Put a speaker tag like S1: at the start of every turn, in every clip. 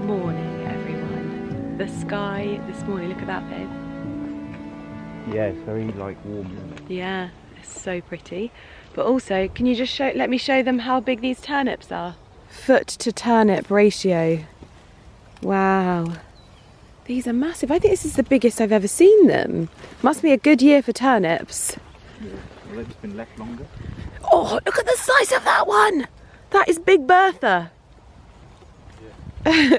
S1: morning, everyone. The sky this morning, look at that, babe.
S2: Yeah, it's very like warm, isn't it?
S1: Yeah, it's so pretty. But also, can you just let me show them how big these turnips are? Foot to turnip ratio. Wow. These are massive. I think this is the biggest I've ever seen them. Must be a good year for turnips.
S2: Yeah. Well, they've just been left longer.
S1: Oh, look at the size of that one. That is Big Bertha. Yeah.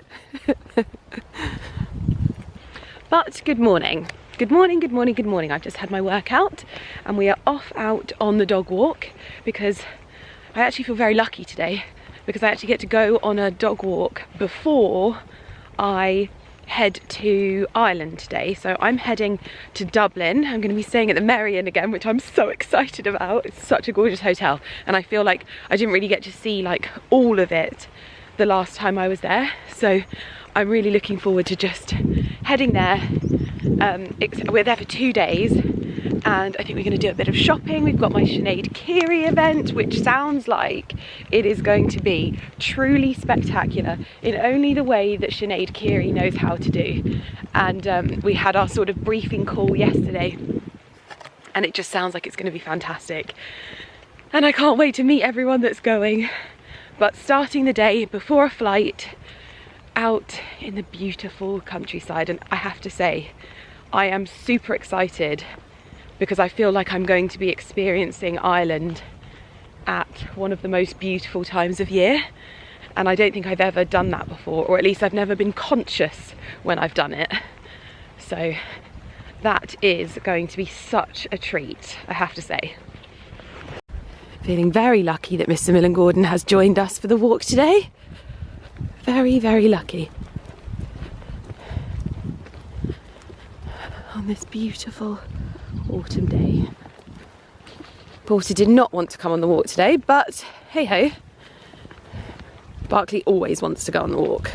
S1: But good morning. Good morning, good morning, good morning. I've just had my workout and we are off out on the dog walk because I actually feel very lucky today because I actually get to go on a dog walk before I head to Ireland today. So I'm heading to Dublin. I'm going to be staying at the Merrion again, which I'm so excited about. It's such a gorgeous hotel and I feel like I didn't really get to see like all of it the last time I was there. So I'm really looking forward to just heading there. We're there for 2 days and I think we're going to do a bit of shopping. We've got my Sinead Keary event, which sounds like it is going to be truly spectacular in only the way that Sinead Keary knows how to do. And we had our sort of briefing call yesterday and it just sounds like it's going to be fantastic. And I can't wait to meet everyone that's going. But starting the day before a flight out in the beautiful countryside, and I have to say I am super excited because I feel like I'm going to be experiencing Ireland at one of the most beautiful times of year, and I don't think I've ever done that before, or at least I've never been conscious when I've done it. So that is going to be such a treat, I have to say. Feeling very lucky that Mr. Millen Gordon has joined us for the walk today. Very, very lucky. On this beautiful autumn day. Porter did not want to come on the walk today, but hey ho. Barclay always wants to go on the walk.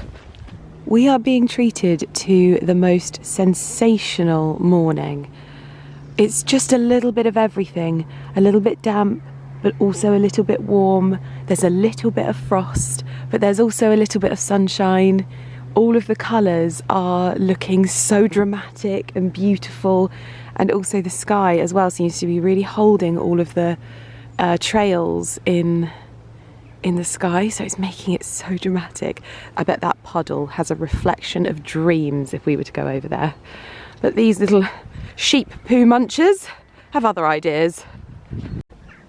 S1: We are being treated to the most sensational morning. It's just a little bit of everything, a little bit damp, but also a little bit warm. There's a little bit of frost, but there's also a little bit of sunshine. All of the colours are looking so dramatic and beautiful, and also the sky as well seems to be really holding all of the trails in the sky, so it's making it so dramatic. I bet that puddle has a reflection of dreams if we were to go over there. But these little sheep poo munchers have other ideas.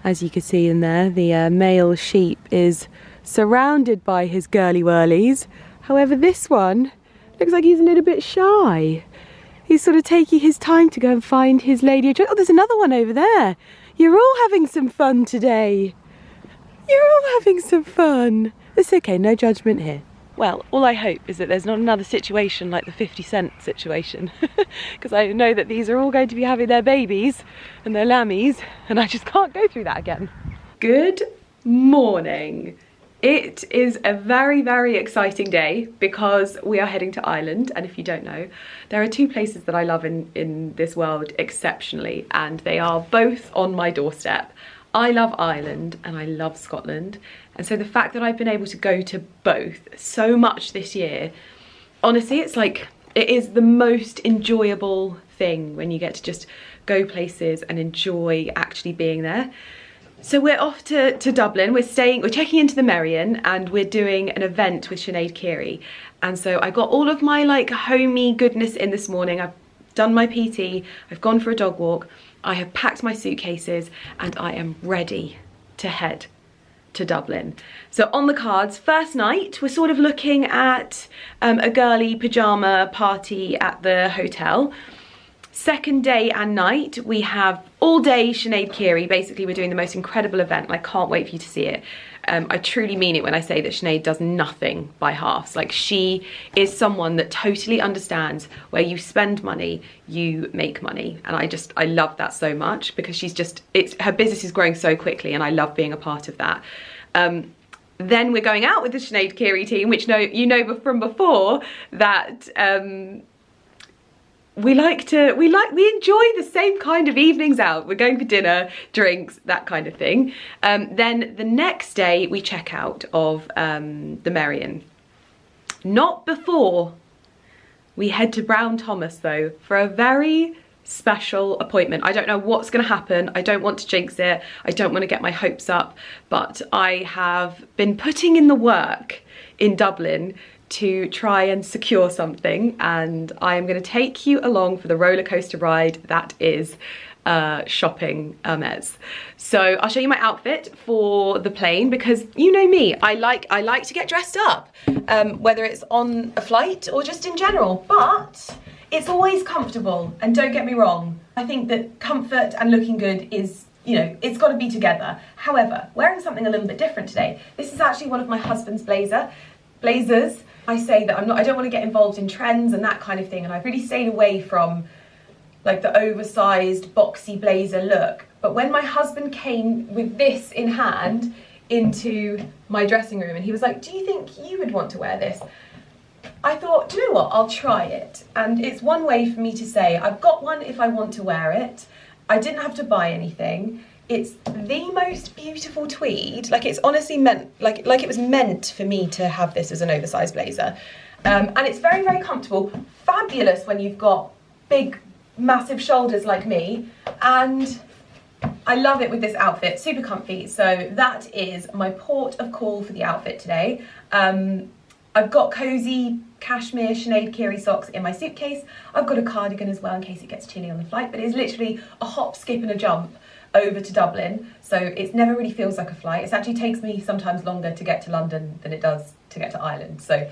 S1: As you can see in there, the male sheep is surrounded by his girly whirlies. However, this one looks like he's a little bit shy. He's sort of taking his time to go and find his lady. Oh, there's another one over there. You're all having some fun today. You're all having some fun. It's okay, no judgment here. Well, all I hope is that there's not another situation like the 50 Cent situation, because I know that these are all going to be having their babies and their lammies, and I just can't go through that again. Good morning. It is a very, very exciting day because we are heading to Ireland, and if you don't know, there are 2 places that I love in this world exceptionally, and they are both on my doorstep. I love Ireland and I love Scotland, and so the fact that I've been able to go to both so much this year, honestly, it's like, it is the most enjoyable thing when you get to just go places and enjoy actually being there. So we're off to Dublin. We're checking into the Merrion and we're doing an event with Sinead Keary. And so I got all of my like homey goodness in this morning. I've done my PT, I've gone for a dog walk, I have packed my suitcases, and I am ready to head to Dublin. So on the cards, first night, we're sort of looking at a girly pyjama party at the hotel. Second day and night, we have all day Sinead Keary. Basically, we're doing the most incredible event, and I can't wait for you to see it. I truly mean it when I say that Sinead does nothing by halves. Like, she is someone that totally understands where you spend money, you make money. And I love that so much because her business is growing so quickly and I love being a part of that. Then we're going out with the Sinead Keary team, which you know from before that we enjoy the same kind of evenings out. We're going for dinner, drinks, that kind of thing. Then the next day we check out of the Merrion. Not before we head to Brown Thomas though, for a very special appointment. I don't know what's going to happen. I don't want to jinx it. I don't want to get my hopes up, but I have been putting in the work in Dublin to try and secure something, and I am going to take you along for the roller coaster ride that is shopping HERMES. So I'll show you my outfit for the plane, because you know me, I like to get dressed up, whether it's on a flight or just in general, but it's always comfortable, and don't get me wrong, I think that comfort and looking good is, you know, it's got to be together. However, wearing something a little bit different today. This is actually one of my husband's blazers. I say that I don't want to get involved in trends and that kind of thing, and I've really stayed away from like the oversized boxy blazer look. But when my husband came with this in hand into my dressing room and he was like, do you think you would want to wear this? I thought, do you know what, I'll try it. And it's one way for me to say, I've got one if I want to wear it. I didn't have to buy anything. It's the most beautiful tweed. Like, it's honestly meant, like it was meant for me to have this as an oversized blazer. And it's very, very comfortable. Fabulous when you've got big, massive shoulders like me. And I love it with this outfit, super comfy. So that is my port of call for the outfit today. I've got cozy cashmere Sinead Kiri socks in my suitcase. I've got a cardigan as well in case it gets chilly on the flight, but it's literally a hop, skip and a jump over to Dublin. So it never really feels like a flight. It actually takes me sometimes longer to get to London than it does to get to Ireland. So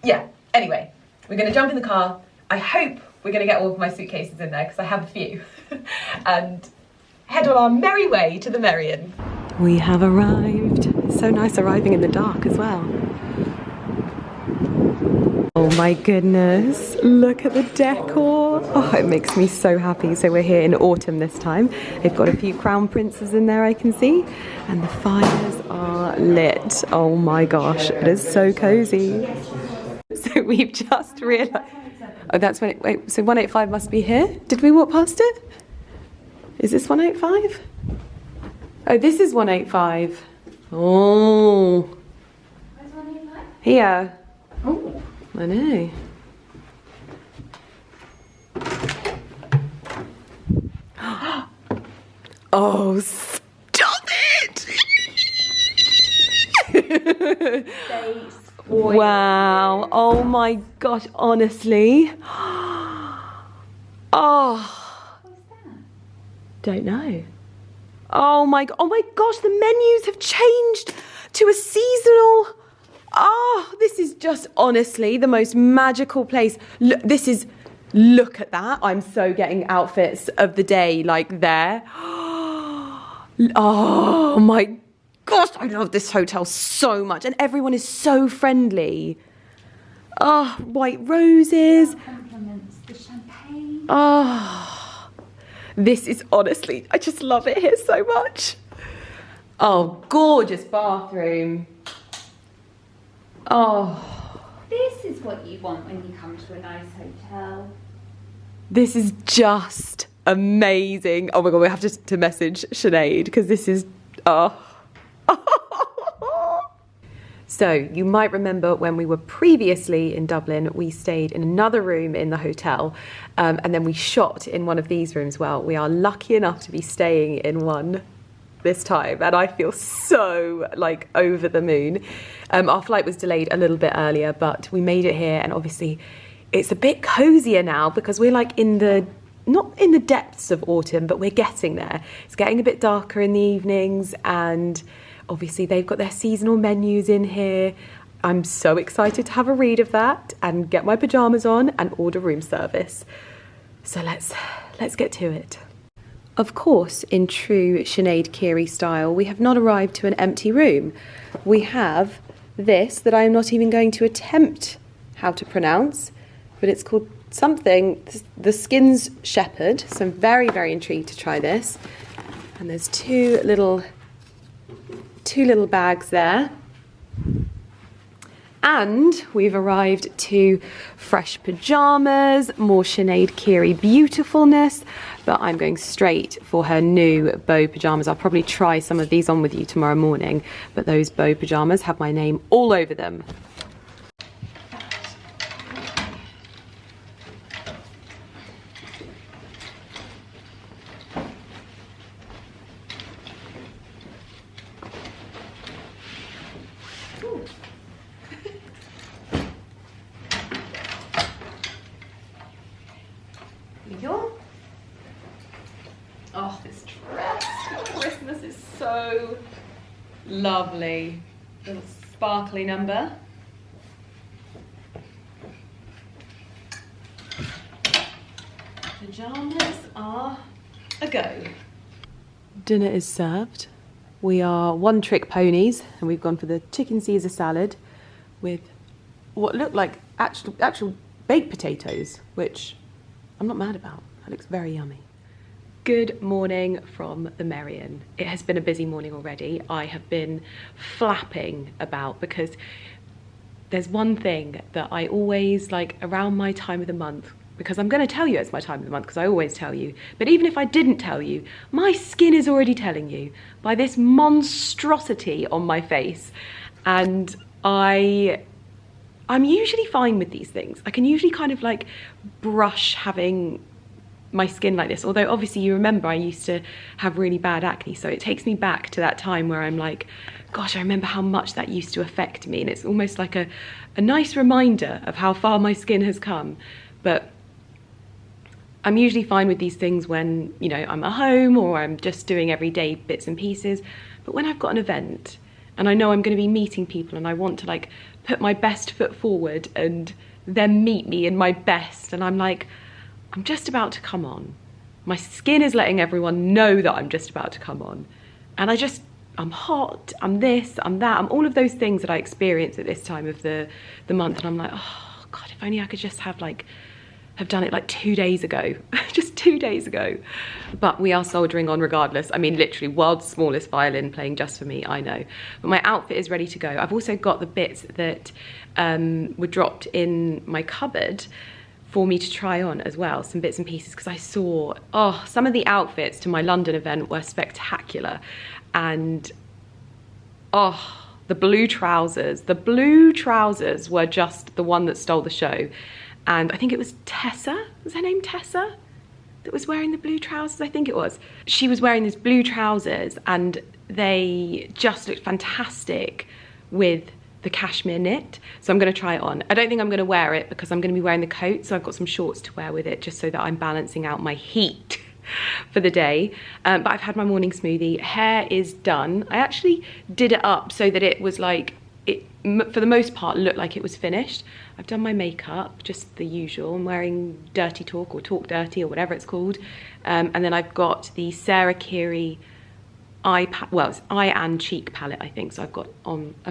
S1: yeah, anyway, we're gonna jump in the car. I hope we're gonna get all of my suitcases in there because I have a few. And head on our merry way to the Merrion. We have arrived. It's so nice arriving in the dark as well. Oh my goodness, look at the decor. Oh, it makes me so happy. So we're here in autumn this time. They've got a few crown princes in there I can see, and the fires are lit. Oh my gosh, it is so cozy. So we've just realised, oh that's when it, wait, so 185 must be here? Did we walk past it? Is this 185? Oh, this is 185. Oh.
S3: Where's 185?
S1: Here.
S3: Oh.
S1: I know. Oh, stop it! Wow. Oh my gosh, honestly. Oh.
S3: What's that?
S1: Don't know. Oh my gosh, the menus have changed to a seasonal. Oh, this is just honestly the most magical place. Look, look at that. I'm so getting outfits of the day like there. Oh my gosh, I love this hotel so much. And everyone is so friendly. Oh, white roses.
S3: Compliments, the champagne.
S1: Oh, this is honestly, I just love it here so much. Oh, gorgeous bathroom. Oh.
S3: This is what you want when you come to a nice hotel.
S1: This is just amazing. Oh my God, we have to message Sinead because this is, oh. So you might remember when we were previously in Dublin, we stayed in another room in the hotel, and then we shot in one of these rooms. Well, we are lucky enough to be staying in one this time, and I feel so like over the moon. Our flight was delayed a little bit earlier, but we made it here, and obviously it's a bit cozier now because we're like not in the depths of autumn, but we're getting there. It's getting a bit darker in the evenings, and obviously they've got their seasonal menus in here. I'm so excited to have a read of that and get my pajamas on and order room service. So let's get to it. Of course, in true Sinead Kiri style, we have not arrived to an empty room. We have this that I am not even going to attempt how to pronounce, but it's called something, the Skins Shepherd. So I'm very, very intrigued to try this. And there's two little bags there. And we've arrived to fresh pajamas, more Sinead Kiri beautifulness, but I'm going straight for her new bow pajamas. I'll probably try some of these on with you tomorrow morning, but those bow pajamas have my name all over them. Christmas is so lovely. Little sparkly number. Pyjamas are a go. Dinner is served. We are one-trick ponies, and we've gone for the chicken Caesar salad with what looked like actual baked potatoes, which I'm not mad about. That looks very yummy. Good morning from the Merrion. It has been a busy morning already. I have been flapping about because there's one thing that I always like around my time of the month, because I'm going to tell you it's my time of the month because I always tell you, but even if I didn't tell you, my skin is already telling you by this monstrosity on my face. And I'm usually fine with these things. I can usually kind of like brush having my skin like this, although obviously you remember I used to have really bad acne, so it takes me back to that time where I'm like, gosh, I remember how much that used to affect me, and it's almost like a nice reminder of how far my skin has come. But I'm usually fine with these things when, you know, I'm at home or I'm just doing everyday bits and pieces. But when I've got an event and I know I'm going to be meeting people and I want to like put my best foot forward and them meet me in my best, and I'm like, I'm just about to come on. My skin is letting everyone know that I'm just about to come on. And I'm hot, I'm this, I'm that, I'm all of those things that I experience at this time of the month. And I'm like, oh God, if only I could just have done it like 2 days ago, just 2 days ago. But we are soldiering on regardless. I mean, literally world's smallest violin playing just for me, I know. But my outfit is ready to go. I've also got the bits that were dropped in my cupboard for me to try on as well, some bits and pieces, because I saw, some of the outfits to my London event were spectacular. And the blue trousers were just the one that stole the show. And I think it was Tessa, was her name Tessa, that was wearing the blue trousers? I think it was. She was wearing these blue trousers and they just looked fantastic with the cashmere knit. So I'm gonna try it on. I don't think I'm gonna wear it because I'm gonna be wearing the coat, so I've got some shorts to wear with it just so that I'm balancing out my heat for the day. But I've had my morning smoothie. Hair is done. I actually did it up so that it was like, it for the most part looked like it was finished. I've done my makeup, just the usual. I'm wearing Dirty Talk or Talk Dirty or whatever it's called. And then I've got the Sarah Keary it's eye and cheek palette, I think. So I've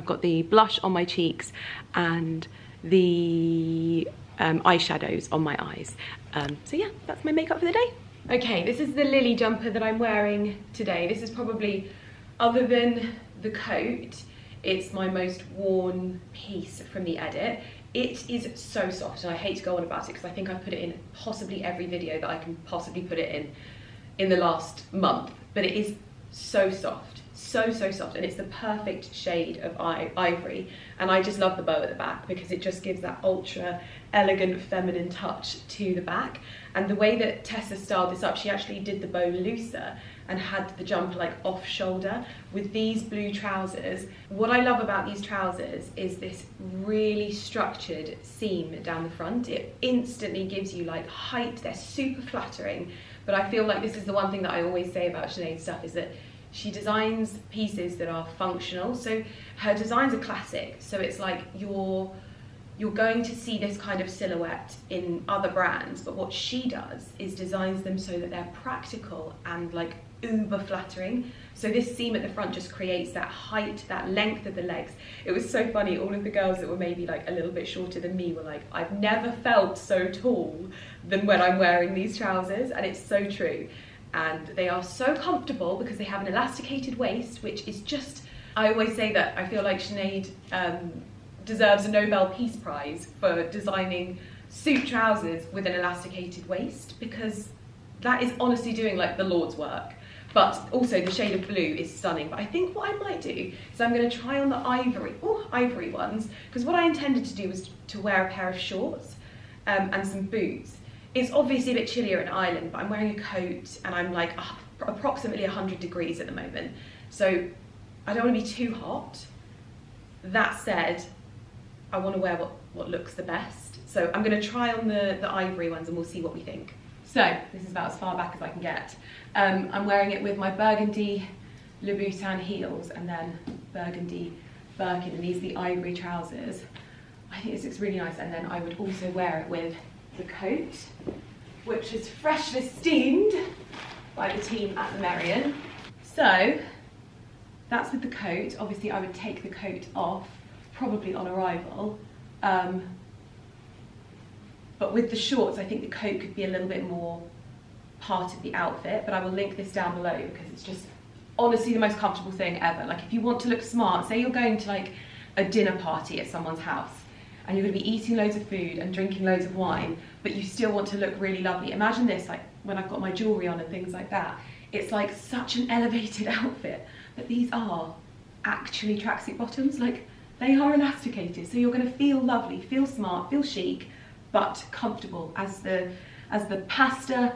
S1: got the blush on my cheeks and the eyeshadows on my eyes. So yeah, that's my makeup for the day. Okay, this is the Lily jumper that I'm wearing today. This is probably, other than the coat, it's my most worn piece from the edit. It is so soft, and I hate to go on about it because I think I've put it in possibly every video that I can possibly put it in the last month, but it is so soft, so soft, and it's the perfect shade of ivory. And I just love the bow at the back because it just gives that ultra elegant feminine touch to the back. And the way that Tessa styled this up, she actually did the bow looser and had the jumper like off shoulder with these blue trousers. What I love about these trousers is this really structured seam down the front. It instantly gives you like height. They're super flattering. But I feel like this is the one thing that I always say about Sinead's stuff, is that she designs pieces that are functional. So her designs are classic. So it's like you're going to see this kind of silhouette in other brands, but what she does is designs them so that they're practical and like uber flattering. So this seam at the front just creates that height, that length of the legs. It was so funny, all of the girls that were maybe like a little bit shorter than me were like, I've never felt so tall than when I'm wearing these trousers, and it's so true. And they are so comfortable because they have an elasticated waist, which is just, I always say that I feel like Sinead deserves a Nobel Peace Prize for designing suit trousers with an elasticated waist, because that is honestly doing like the Lord's work. But also the shade of blue is stunning. But I think what I might do is I'm going to try on the ivory ones, because what I intended to do was to wear a pair of shorts and some boots. It's obviously a bit chillier in Ireland, but I'm wearing a coat and I'm like approximately 100 degrees at the moment. So I don't want to be too hot. That said, I want to wear what looks the best. So I'm going to try on the ivory ones and we'll see what we think. So this is about as far back as I can get. I'm wearing it with my burgundy Louboutin heels and then burgundy Birkin, and these are the ivory trousers. I think this looks really nice, and then I would also wear it with the coat, which is freshly steamed by the team at the Merrion. So that's with the coat. Obviously I would take the coat off, probably on arrival. But with the shorts, I think the coat could be a little bit more part of the outfit, but I will link this down below because it's just honestly the most comfortable thing ever. Like if you want to look smart, say you're going to like a dinner party at someone's house and you're going to be eating loads of food and drinking loads of wine, but you still want to look really lovely. Imagine this, like when I've got my jewellery on and things like that. It's like such an elevated outfit, but these are actually tracksuit bottoms. Like they are elasticated, so you're going to feel lovely, feel smart, feel chic, but comfortable as the pasta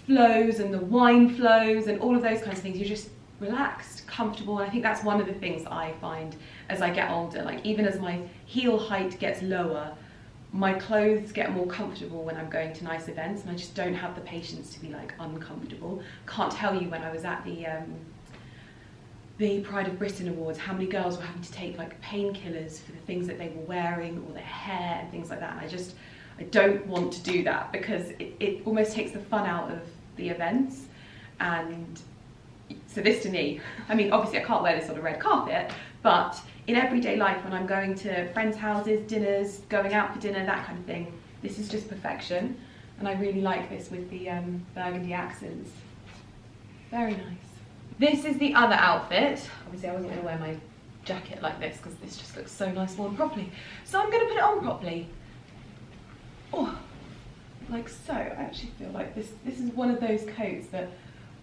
S1: flows and the wine flows and all of those kinds of things. You're just relaxed, comfortable, and I think that's one of the things that I find as I get older. Like even as my heel height gets lower, my clothes get more comfortable when I'm going to nice events, and I just don't have the patience to be like uncomfortable. Can't tell you when I was at the Pride of Britain Awards how many girls were having to take like painkillers for the things that they were wearing or their hair and things like that, and I don't want to do that because it almost takes the fun out of the events. And so this to me, I mean obviously I can't wear this on a red carpet, but in everyday life when I'm going to friends' houses, dinners, going out for dinner, that kind of thing, this is just perfection. And I really like this with the burgundy accents. Very nice. This is the other outfit. Obviously I wasn't going to wear my jacket like this because this just looks so nice worn properly. So I'm going to put it on properly. Oh, like so. I actually feel like this is one of those coats that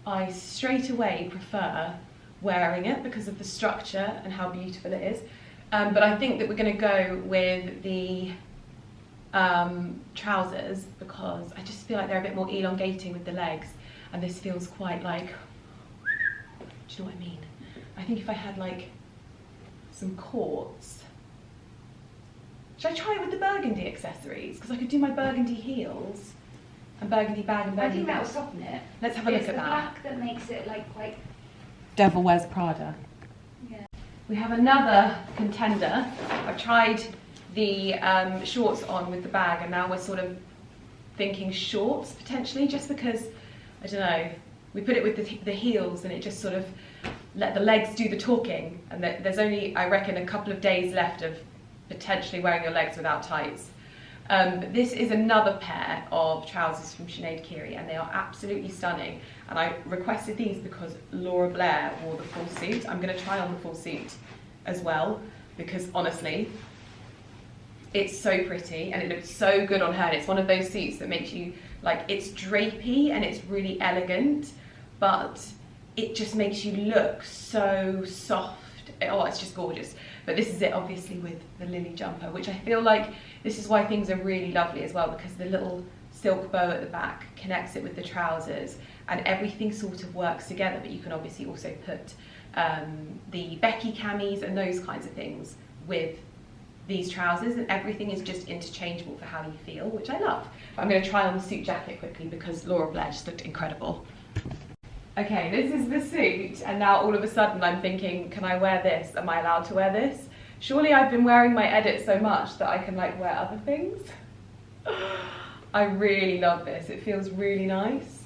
S1: I straight away prefer wearing it because of the structure and how beautiful it is. But I think that we're going to go with the trousers because I just feel like they're a bit more elongating with the legs, and this feels quite like, do you know what I mean? I think if I had like some cords. Should I try it with the burgundy accessories? Because I could do my burgundy heels and burgundy bag and burgundy.
S3: I think that will soften it.
S1: Let's have a look at that.
S3: It's the black that makes it like quite...
S1: Devil Wears Prada.
S3: Yeah.
S1: We have another contender. I've tried the shorts on with the bag, and now we're sort of thinking shorts potentially, just because, I don't know, we put it with the heels and it just sort of let the legs do the talking, and there's only, I reckon, a couple of days left of potentially wearing your legs without tights. But this is another pair of trousers from Sinead Keary, and they are absolutely stunning. And I requested these because Laura Blair wore the full suit. I'm going to try on the full suit as well, because honestly, it's so pretty and it looks so good on her. And it's one of those suits that makes you, like, it's drapey and it's really elegant, but it just makes you look so soft. Oh, it's just gorgeous. But this is it obviously with the lily jumper, which I feel like this is why things are really lovely as well, because the little silk bow at the back connects it with the trousers and everything sort of works together. But you can obviously also put the Becky camis and those kinds of things with these trousers, and everything is just interchangeable for how you feel, which I love. I'm going to try on the suit jacket quickly because Laura Blair just looked incredible. Okay, this is the suit, and now all of a sudden I'm thinking, can I wear this? Am I allowed to wear this? Surely I've been wearing my edit so much that I can like wear other things. I really love this. It feels really nice.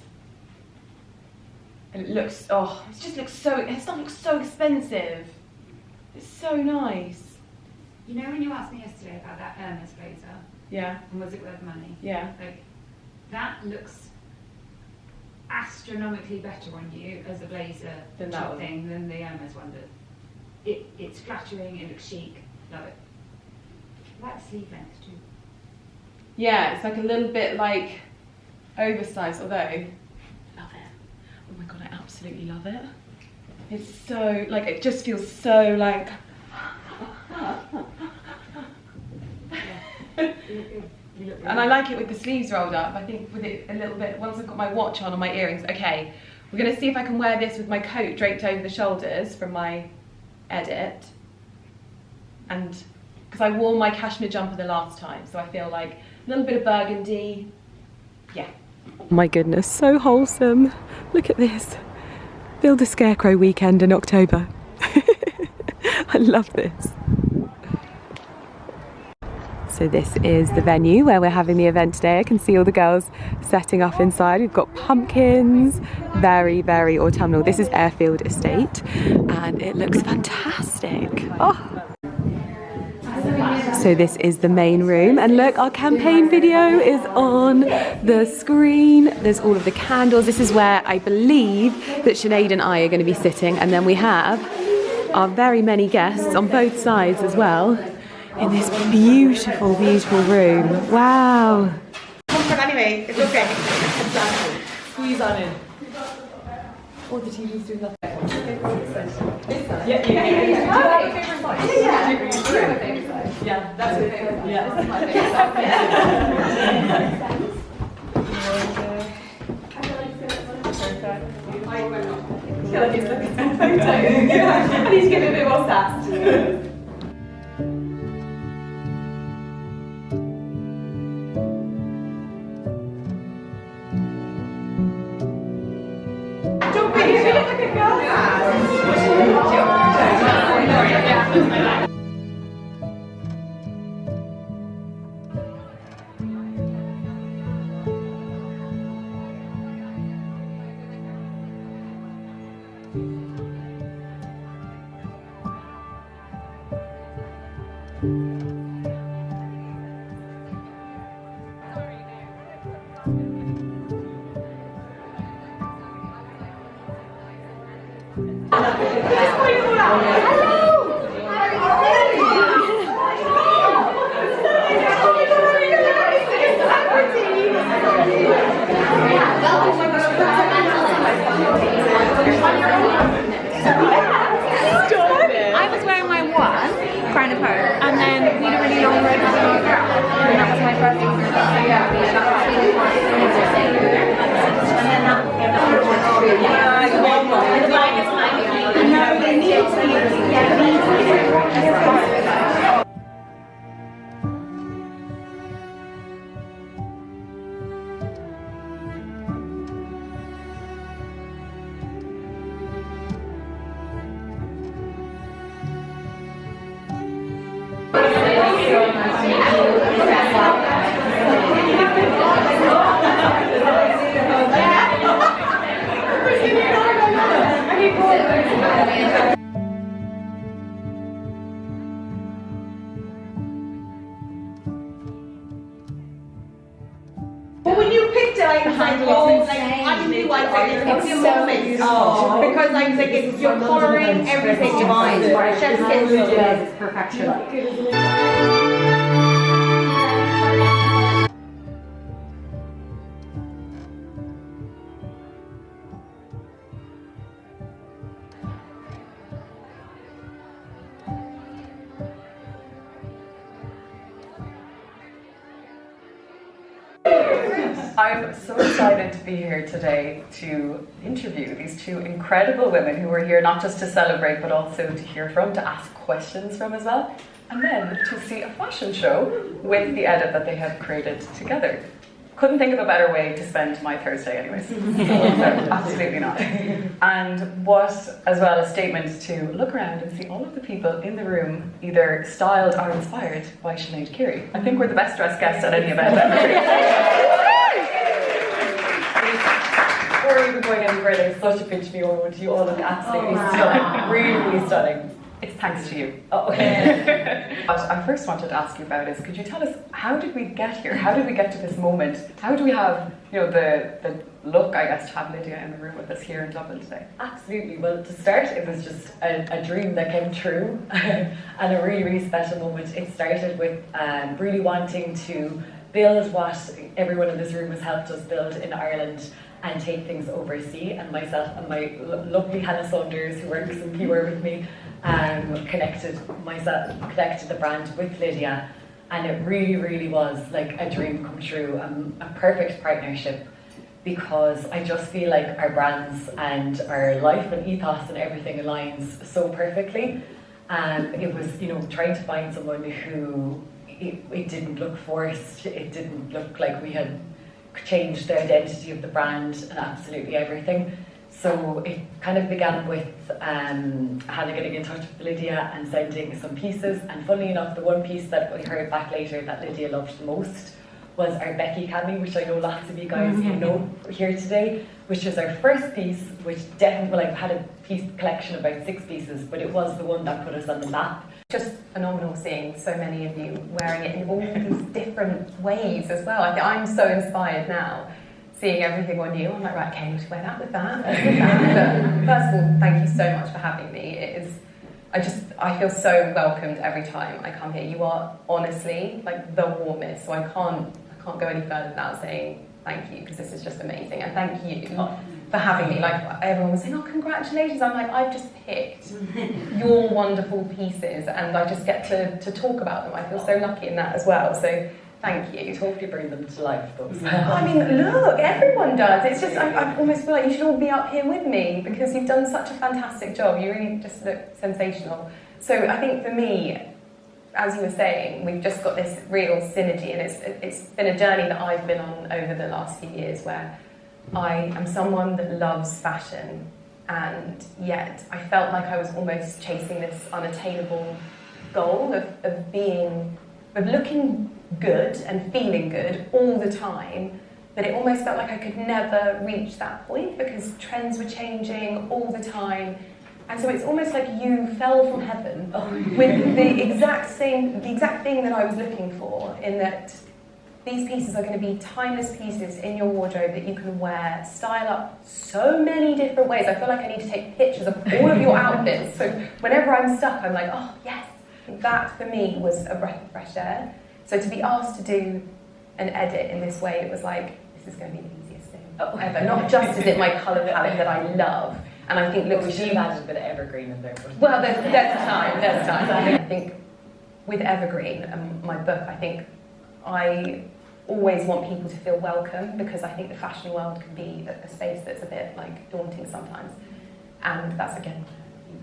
S1: And it looks, oh, it just looks so, it looks so expensive. It's so nice.
S3: You know when you asked me yesterday about that HERMES blazer?
S1: Yeah.
S3: And was it worth money?
S1: Yeah.
S3: Like, that looks astronomically better on you as a blazer
S1: than that
S3: thing than the HERMES one did. It's flattering, it looks chic, love it. I like the sleeve length too.
S1: Yeah, it's like a little bit like oversized, although, love it. Oh my god, I absolutely love it. It's so, like, it just feels so like, and I like it with the sleeves rolled up. I think with it a little bit, once I've got my watch on and my earrings. Okay, we're going to see if I can wear this with my coat draped over the shoulders from my edit. And because I wore my cashmere jumper the last time, so I feel like a little bit of burgundy. Yeah. My goodness, so wholesome. Look at this. Build a scarecrow weekend in October. I love this. So this is the venue where we're having the event today. I can see all the girls setting up inside. We've got pumpkins, very, very autumnal. This is Airfield Estate and it looks fantastic. Oh. So this is the main room and look, our campaign video is on the screen. There's all of the candles. This is where I believe that Sinead and I are going to be sitting, and then we have our very many guests on both sides as well in this beautiful, beautiful room. Wow.
S4: Comfort anyway, it's okay. Exactly. Squeeze on in. Oh, the TV's doing that. Yeah. Do you have a favorite side? Yeah, that's it. Yeah. This is my favorite I feel like he's looking so photo. I need to give it a bit more sass. But when you picked it, I was like, oh, like, I knew I was like, it's so amazing. Because I was like, you're colouring everything divine. Chef's kiss is perfection.
S5: I'm so excited to be here today to interview these two incredible women who are here not just to celebrate but also to hear from, to ask questions from as well, and then to see a fashion show with the edit that they have created together. Couldn't think of a better way to spend my Thursday anyways. Absolutely not. And what, as well, a statement to look around and see all of the people in the room either styled or inspired by Sinead Keary. I think we're the best dressed guests at any event ever. Before even going any further, it's such a pinch me moment. You all look absolutely stunning, really stunning. It's thanks to you. Oh, okay. What I first wanted to ask you about is, could you tell us, how did we get here? How did we get to this moment? How do we have, the look, I guess, to have Lydia in the room with us here in Dublin today?
S6: Absolutely. Well, to start, it was just a dream that came true and a really, really special moment. It started with really wanting to build what everyone in this room has helped us build in Ireland and take things overseas, and myself and my lovely Hannah Saunders, who works in PR with me, connected the brand with Lydia, and it really, really was like a dream come true, a perfect partnership, because I just feel like our brands and our life and ethos and everything aligns so perfectly. It was, trying to find someone who it didn't look forced, it didn't look like we had changed the identity of the brand and absolutely everything. So it kind of began with Hannah getting in touch with Lydia and sending some pieces, and funnily enough, the one piece that we heard back later that Lydia loved the most was our Becky cami, which I know lots of you guys know here today, which was our first piece, which definitely had a piece collection of about 6 pieces, but it was the one that put us on the map.
S5: Just phenomenal seeing so many of you wearing it in all these different ways as well. I think I'm so inspired now, seeing everything on you. I'm like, right, okay, I need to wear that with that, with that. But first of all, thank you so much for having me. It is, I feel so welcomed every time I come here. You are honestly like the warmest, so I can't go any further without saying thank you, because this is just amazing. And thank you for having me. Like, everyone was saying, oh, congratulations. I'm like, I've just picked your wonderful pieces and I just get to talk about them. I feel so lucky in that as well. So thank you.
S6: You totally bring them to life, though.
S5: I mean, look, everyone does. It's just, I almost feel like you should all be up here with me, because you've done such a fantastic job. You really just look sensational. So I think for me, as you were saying, we've just got this real synergy, and it's been a journey that I've been on over the last few years, where I am someone that loves fashion, and yet I felt like I was almost chasing this unattainable goal of looking good and feeling good all the time, but it almost felt like I could never reach that point because trends were changing all the time. And so it's almost like you fell from heaven with the exact thing that I was looking for, in that these pieces are going to be timeless pieces in your wardrobe that you can wear, style up so many different ways. I feel like I need to take pictures of all of your outfits, so whenever I'm stuck, I'm like, oh yes. That for me was a breath of fresh air. So to be asked to do an edit in this way, it was like, this is going to be the easiest thing ever. Not just is it my colour palette that I love, and I think, look,
S6: we should have added a bit of evergreen in there.
S5: Well, there's time. I think with evergreen and my book, I think I always want people to feel welcome, because I think the fashion world can be a space that's a bit like daunting sometimes, and that's again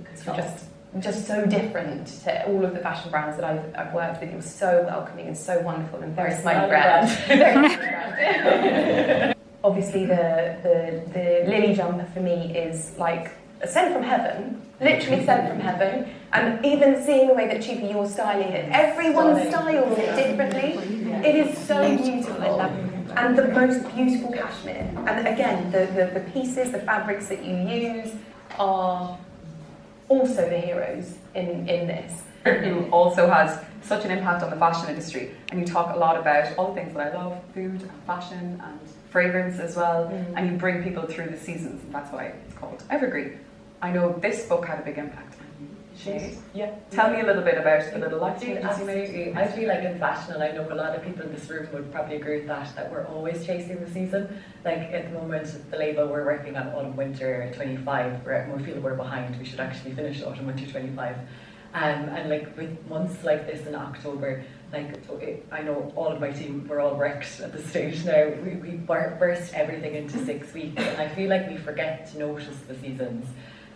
S5: because you're just so different to all of the fashion brands that I've worked with. You're so welcoming and so wonderful and very smiley brand. Very smiley brand. Obviously, the lily jumper for me is like sent from heaven, literally sent from heaven. And even seeing the way that Chupi, you're styling it, everyone styles it differently. It is so beautiful, and the most beautiful cashmere. And again, the pieces, the fabrics that you use are also the heroes in this.
S7: Who also has such an impact on the fashion industry, and you talk a lot about all the things that I love, food and fashion and fragrance as well, and you bring people through the seasons, and that's why it's called Evergreen. I know this book had a big impact on you.
S6: Yeah.
S7: Tell me a little bit about the little life changes you
S6: Absolutely.
S7: made.
S6: I feel like in fashion, and I know a lot of people in this room would probably agree with that we're always chasing the season. Like at the moment, the label we're working on autumn-winter 25, we feel we're behind. We should actually finish autumn-winter 25. And like with months like this in October, like I know all of my team, we're all wrecked at this stage now. We burst everything into 6 weeks, and I feel like we forget to notice the seasons,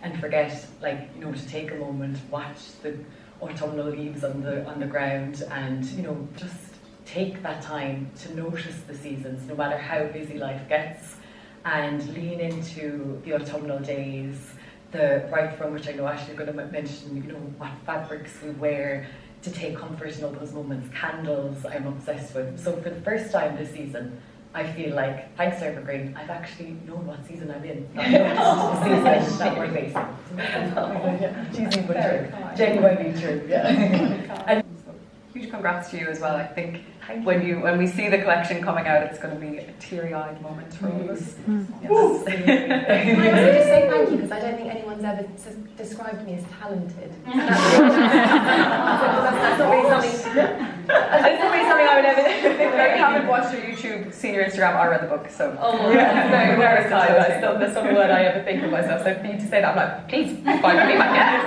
S6: and forget, like, you know, to take a moment, watch the autumnal leaves on the ground, and, you know, just take that time to notice the seasons, no matter how busy life gets, and lean into the autumnal days, right from which I know Ashley you're going to mention, you know, what fabrics we wear to take comfort in all those moments. Candles I'm obsessed with. So for the first time this season, I feel like, thanks to Evergreen, I've actually known what season I'm in. Not the season that we're facing. Cheesy but true. Genuinely true, yeah. And
S7: Huge congrats to you as well. I think when we see the collection coming out, it's going to be a teary-eyed moment for all of us.
S5: Can I also just say thank you, because I don't think anyone's ever described me as talented. That's not really something. That's not really something I would ever think.
S7: I haven't watched your YouTube, seen your Instagram, I read the book, so.
S5: Oh, yeah, very, very kind. That's not the word I ever think of myself. So for you to say that, I'm like, please, find me my guest.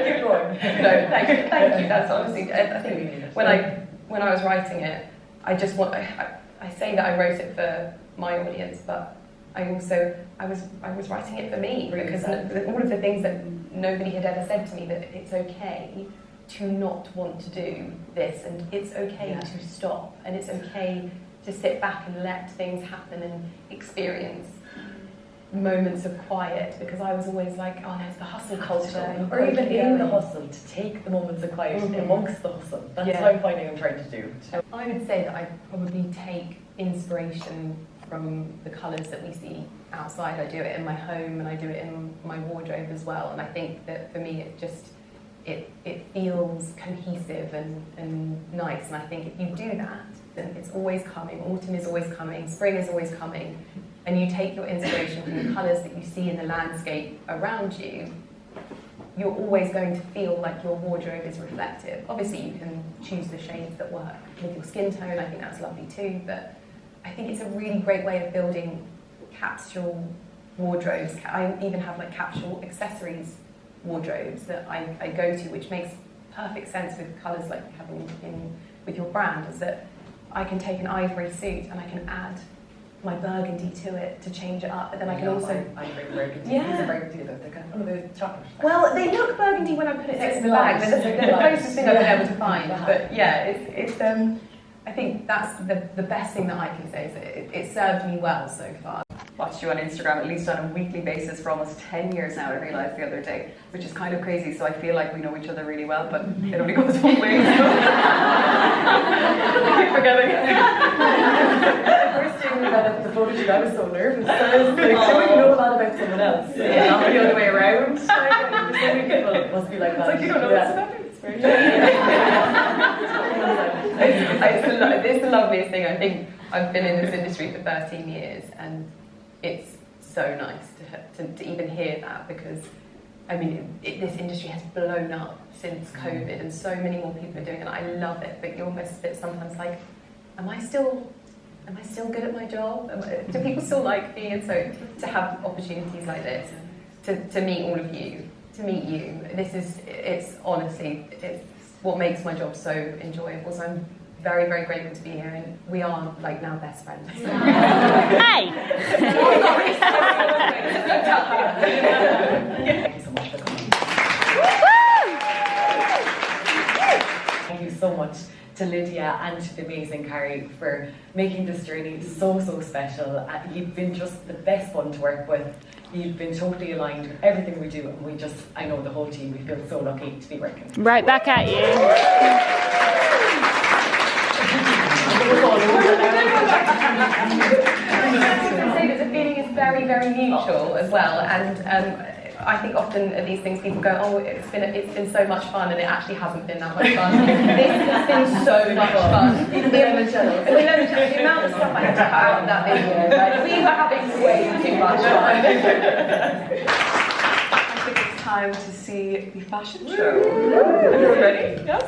S5: Keep going. No, thank you. That's honestly, I think when I was writing it, I say that I wrote it for my audience, but I was writing it for me, because all of the things that nobody had ever said to me, that it's okay to not want to do this, and it's okay to stop, and it's okay to sit back and let things happen and experience
S8: moments of quiet, because I was always like, oh, there's the hustle culture.
S6: Or even in the hustle, to take the moments of quiet amongst the hustle. That's what I'm finding I'm trying to do.
S8: I would say that I probably take inspiration from the colours that we see outside. I do it in my home and I do it in my wardrobe as well. And I think that for me, it feels cohesive and nice. And I think if you do that, then it's always coming. Autumn is always coming. Spring is always coming. And you take your inspiration from the colours that you see in the landscape around you, you're always going to feel like your wardrobe is reflective. Obviously, you can choose the shades that work with your skin tone. I think that's lovely too. But I think it's a really great way of building capsule wardrobes. I even have like capsule accessories wardrobes that I go to, which makes perfect sense with colours like you have with your brand, is that I can take an ivory suit and I can add my burgundy to it to change it up, but then I can also...
S6: I bring burgundy.
S8: Yeah.
S6: These are burgundy though, they're kind of the chocolate.
S8: Well, they look burgundy when I put it next to the bag. They're the closest thing I've been able to find. But yeah, it's I think that's the best thing that I can say, is that it served me well so far.
S7: Watched you on Instagram at least on a weekly basis for almost 10 years now, I realised the other day, which is kind of crazy. So I feel like we know each other really well, but it only goes one way. So. I keep forgetting.
S6: First thing we got at the photo shoot, I was so nervous. I was like, don't you know a lot about someone else?
S7: Yeah, not the other way around.
S6: Like, so many people must be like that.
S7: It's like, you don't know what's about it. It's very It's the loveliest thing. I think I've been in this industry for 13 years, and it's so nice to even hear that, because I mean this industry has blown up since COVID and so many more people are doing it, and I love it, but you're almost a bit sometimes like, am I still good at my job? Do people still like me? And so to have opportunities like this, to meet all of you, it's honestly, it's what makes my job so enjoyable. So I'm very, very grateful to be here, and we are like now best friends.
S9: Hey!
S6: Thank you so much for coming. Thank you so much to Lydia and to the amazing Carrie for making this journey so, so special. You've been just the best fun to work with. You've been totally aligned with everything we do, and I know the whole team, we feel so lucky to be working.
S9: Right back at you.
S8: The feeling is very, very mutual as well, and I think often at these things people go, oh, it's been so much fun, and it actually hasn't been that much fun. This has been so much fun. The amount of stuff I had to cut out of that video, right? We were having way too much fun.
S7: I think it's time to see the fashion show. Are you ready? Yes.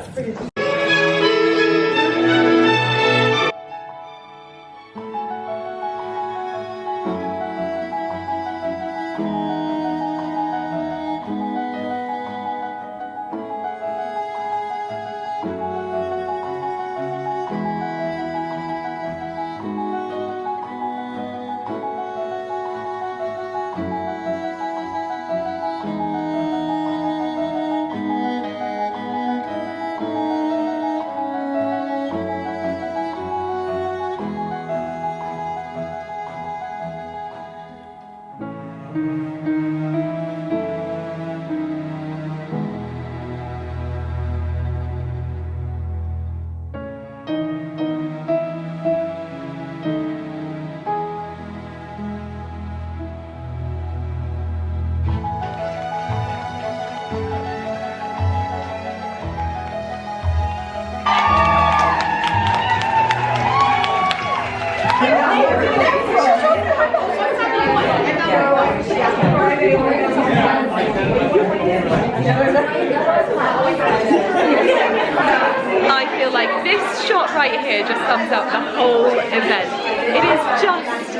S1: I feel like this shot right here just sums up the whole event. It is just,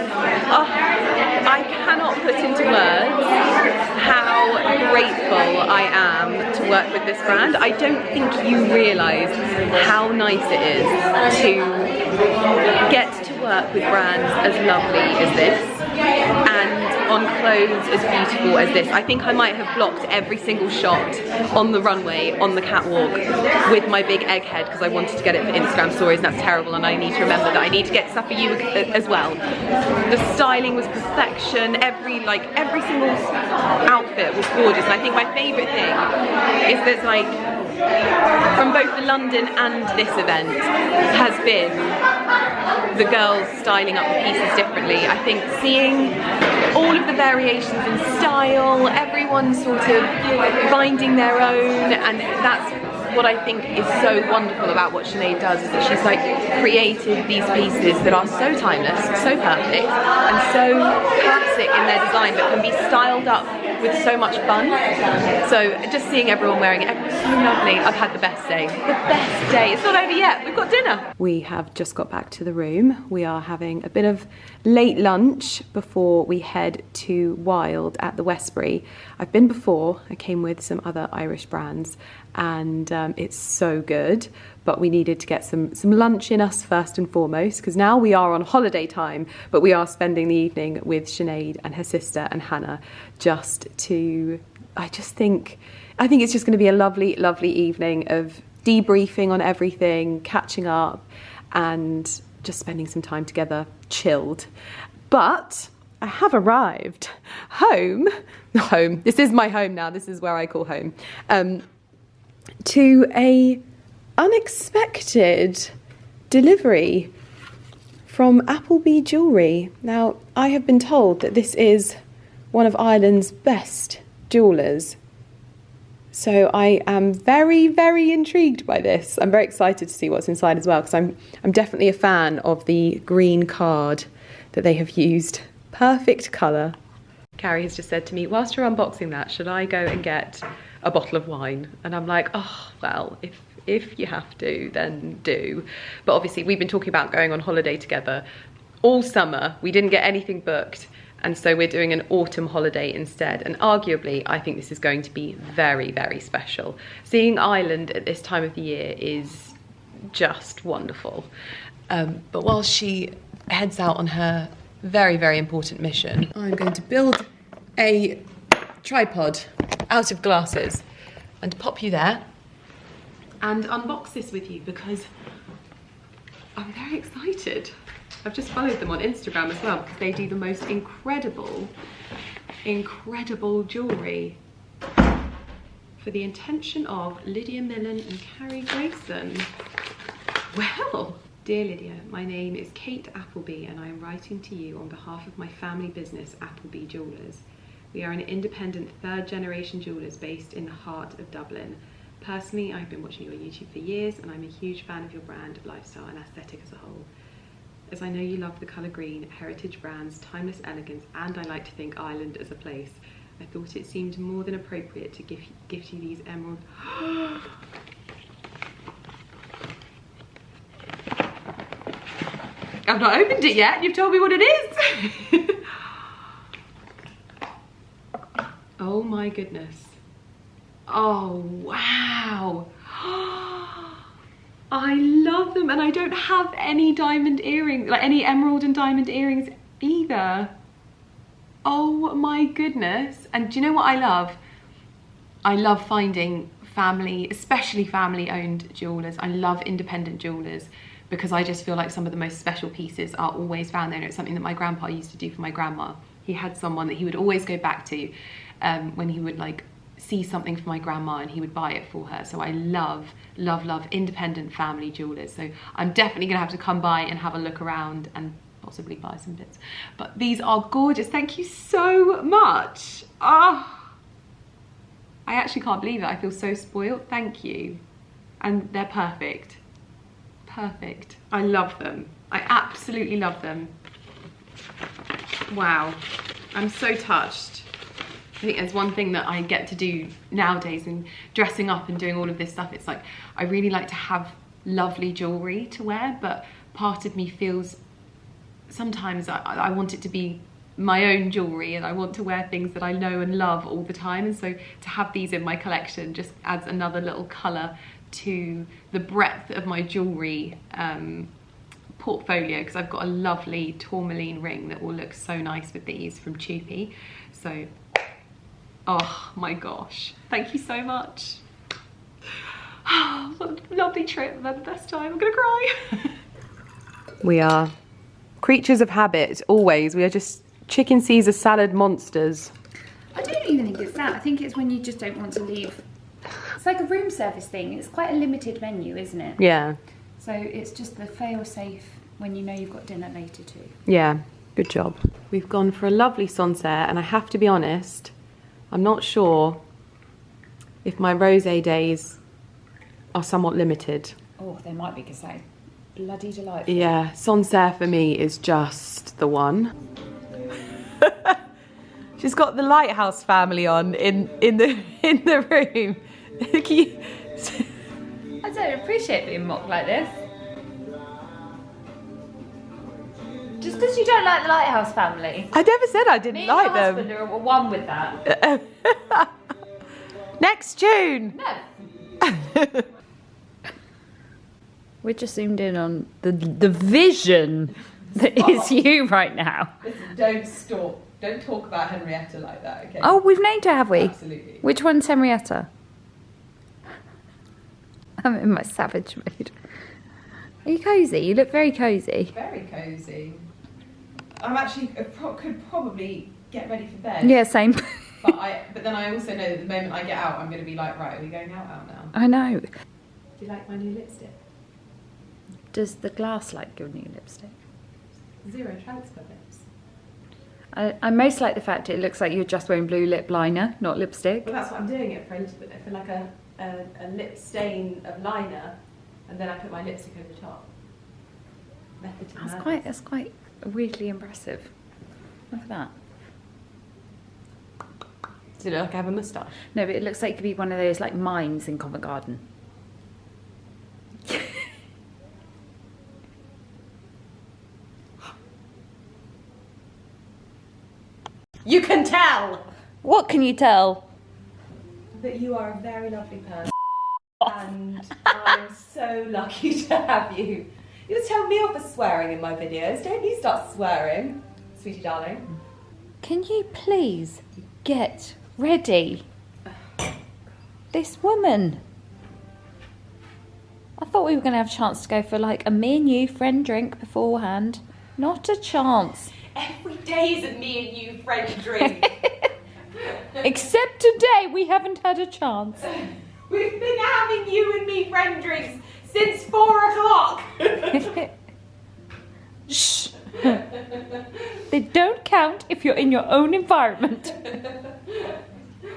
S1: I cannot put into words how grateful I am to work with this brand. I don't think you realise how nice it is to get to work with brands as lovely as this. And on clothes as beautiful as this. I think I might have blocked every single shot on the runway, on the catwalk, with my big egg head because I wanted to get it for Instagram stories, and that's terrible, and I need to remember that I need to get stuff for you as well. The styling was perfection. Every single outfit was gorgeous, and I think my favourite thing is there's like, from both the London and this event, has been the girls styling up the pieces differently. I think seeing all of the variations in style, everyone sort of finding their own, and that's what I think is so wonderful about what Sinead does, is that she's like created these pieces that are so timeless, so perfect, and so classic in their design, but can be styled up with so much fun. So just seeing everyone wearing it, everyone's so lovely. I've had the best day. The best day. It's not over yet. We've got dinner. We have just got back to the room. We are having a bit of late lunch before we head to Wild at the Westbury. I've been before. I came with some other Irish brands, and it's so good. But we needed to get some lunch in us first and foremost, because now we are on holiday time, but we are spending the evening with Sinead and her sister and Hannah, just to, I think it's just going to be a lovely, lovely evening of debriefing on everything, catching up, and just spending some time together, chilled. But I have arrived home, this is my home now, this is where I call home, to a unexpected delivery from Appleby Jewellery. Now, I have been told that this is one of Ireland's best jewellers, so I am very, very intrigued by this. I'm very excited to see what's inside as well, because I'm definitely a fan of the green card that they have used. Perfect colour. Carrie has just said to me, whilst you're unboxing that, should I go and get a bottle of wine? And I'm like, oh, well, if you have to, then do. But obviously we've been talking about going on holiday together all summer. We didn't get anything booked, and so we're doing an autumn holiday instead. And arguably, I think this is going to be very, very special. Seeing Ireland at this time of the year is just wonderful. But while she heads out on her very, very important mission, I'm going to build a tripod out of glasses and pop you there and unbox this with you, because I'm very excited. I've just followed them on Instagram as well, because they do the most incredible jewellery for the intention of Lydia Millen and Carrie Grayson. Well, dear Lydia, my name is Kate Appleby, and I am writing to you on behalf of my family business, Appleby Jewellers. We are an independent third-generation jewellers based in the heart of Dublin. Personally, I've been watching your YouTube for years, and I'm a huge fan of your brand, lifestyle and aesthetic as a whole. As I know you love the colour green, heritage brands, timeless elegance, and I like to think Ireland as a place, I thought it seemed more than appropriate to gift you these emerald... I've not opened it yet, you've told me what it is! Oh my goodness. Oh, wow. I love them, and I don't have any diamond earrings, like any emerald and diamond earrings either. Oh my goodness. And do you know what I love? I love finding family, especially family-owned jewellers. I love independent jewellers, because I just feel like some of the most special pieces are always found there. And it's something that my grandpa used to do for my grandma. He had someone that he would always go back to when he would like see something for my grandma, and he would buy it for her. So I love, love, love independent family jewellers. So I'm definitely gonna have to come by and have a look around and possibly buy some bits. But these are gorgeous. Thank you so much. Oh, I actually can't believe it. I feel so spoiled. Thank you. And they're perfect. Perfect. I love them. I absolutely love them. Wow. I'm so touched. I think there's one thing that I get to do nowadays in dressing up and doing all of this stuff. It's like, I really like to have lovely jewellery to wear, but part of me feels sometimes I want it to be my own jewellery, and I want to wear things that I know and love all the time. And so to have these in my collection just adds another little colour to the breadth of my jewellery portfolio because I've got a lovely tourmaline ring that will look so nice with these from Choopy. So, oh my gosh, thank you so much. What a lovely trip, I've had the best time, I'm gonna cry. We are creatures of habit, always. We are just chicken Caesar salad monsters.
S3: I don't even think it's that. I think it's when you just don't want to leave. It's like a room service thing. It's quite a limited menu, isn't it?
S1: Yeah.
S3: So it's just the fail-safe when you know you've got dinner later too.
S1: Yeah, good job. We've gone for a lovely sunset, and I have to be honest, I'm not sure if my rosé days are somewhat limited.
S3: Oh, they might be, because they're bloody delightful.
S1: Yeah, Sancerre for me is just the one. She's got the Lighthouse family on in the room.
S3: I don't appreciate being mocked like this. Just because you don't like the Lighthouse family.
S1: I never said I didn't like them.
S3: Me and your husband are one with that.
S1: Next June.
S3: No. We're just zoomed in on the vision that is you right now.
S4: Listen, don't stop. Don't talk about Henrietta like that, okay?
S3: Oh, we've named her, have we?
S4: Absolutely.
S3: Which one's Henrietta? I'm in my savage mood. Are you cosy? You look very cosy.
S4: Very cosy. I'm actually could probably get ready for bed.
S3: Yeah, same.
S4: But then I also know that the moment I get out, I'm going to be like, right, are we going out now?
S3: I know.
S4: Do you like my new lipstick?
S3: Does the glass like your new lipstick?
S4: Zero transfer lips.
S3: I most like the fact it looks like you're just wearing blue lip liner, not lipstick.
S4: Well, that's what I'm doing it for like a lip stain of liner, and then I put my lipstick over the top. Method to madness.
S3: That's quite weirdly impressive. Look at that.
S1: Does it look like I have a moustache?
S3: No, but it looks like it could be one of those like mimes in Covent Garden.
S4: You can tell
S3: What can you tell?
S4: that you are a very lovely person, and I'm so lucky to have you. You tell me off for swearing in my videos. Don't you start swearing, sweetie darling.
S3: Can you please get ready? This woman. I thought we were going to have a chance to go for like a me and you friend drink beforehand. Not a chance.
S4: Every day is a me and you friend drink.
S3: Except today, we haven't had a chance.
S4: We've been having you and me friend drinks since 4 o'clock.
S3: Shh. They don't count if you're in your own environment.